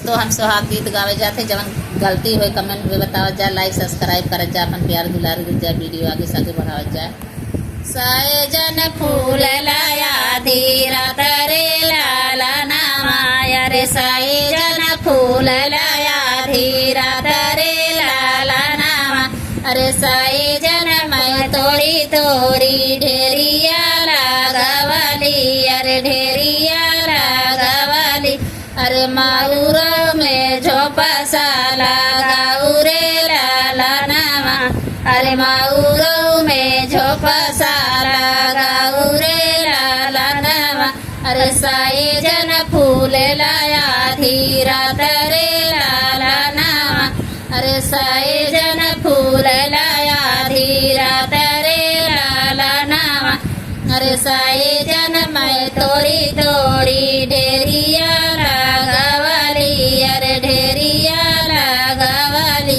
दोस्तों हम सुहाग गीत गावे जाते जवन गलती हो कमेंट में बतावत जा, लाइक सब्सक्राइब करत जा, अपन प्यार दुलार दे जा, वीडियो आगे से आगे बढ़ावत जा। सजन फूल लाया धीरा तरे लाला नामाया रे, सजन फूल लाया धीरा तरे लाला नामा, अरे सजन मैं तोरी तोरी ढेरिया लागवाली, अरे ढेरिया लागवाली, अरे माउर में झोपा साला गाउरे लाला नामा, अरे माउर में झोपा साला गाउरे लाला नामा, अरे साई जन फूल लाया धीरा तरे लाला नामा, अरे साई जन फूल लाया धीरा तरे लाला नामा, अरे साई जन मैं तोरी तोरी ढेरिया लागवाली, अरे ढेरिया लागवाली,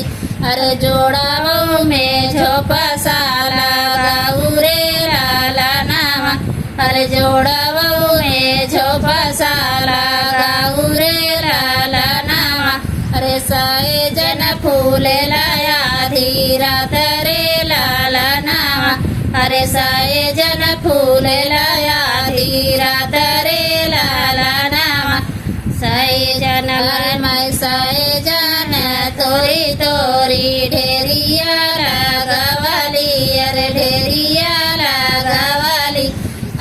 अरे जोड़ाओ में झोपा साला गाउरे लाला नामा, अरे जोड़ाओ में झोपा साला गाउरे लाला नामा, अरे साए जन फूल लाया धीरा तरे लाला नामा, अरे साए जन फूल लाया धीरा तरे लाला नामा, साए जन मैं साए जन तोरी तोरी ढेरिया लागवाली, अरे ढेरिया लागवाली,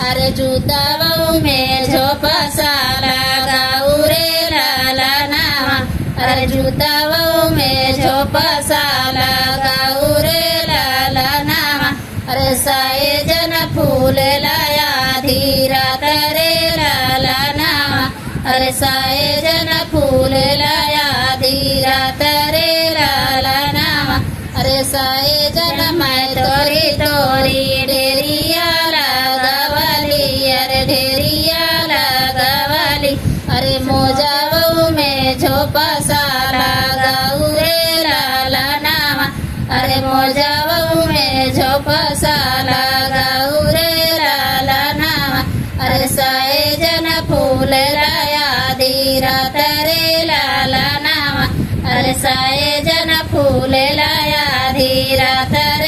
अरे जूताओ में झोपा साला गाउरे लाला नामा, अरे जूताओ में झोपा साला गाउरे लाला नामा, अरे साए जन फूल लाया धीरा तरे लाला नामा, अरे साए जन फूल लाया धीरा तरे लाला नामा, अरे साए जन मैं तोरी तोरी ढेरिया लागवाली, अरे ढेरिया लागवाली, अरे मोजाओ में झोपा साला गाउरे लाला नामा, अरे मोजाओ में झोपा साला गाउरे लाला नामा, अरे साए जन फूल लाया धीरा तरे लाला नामा, अरे साए जन फूल लाया धीरा तरे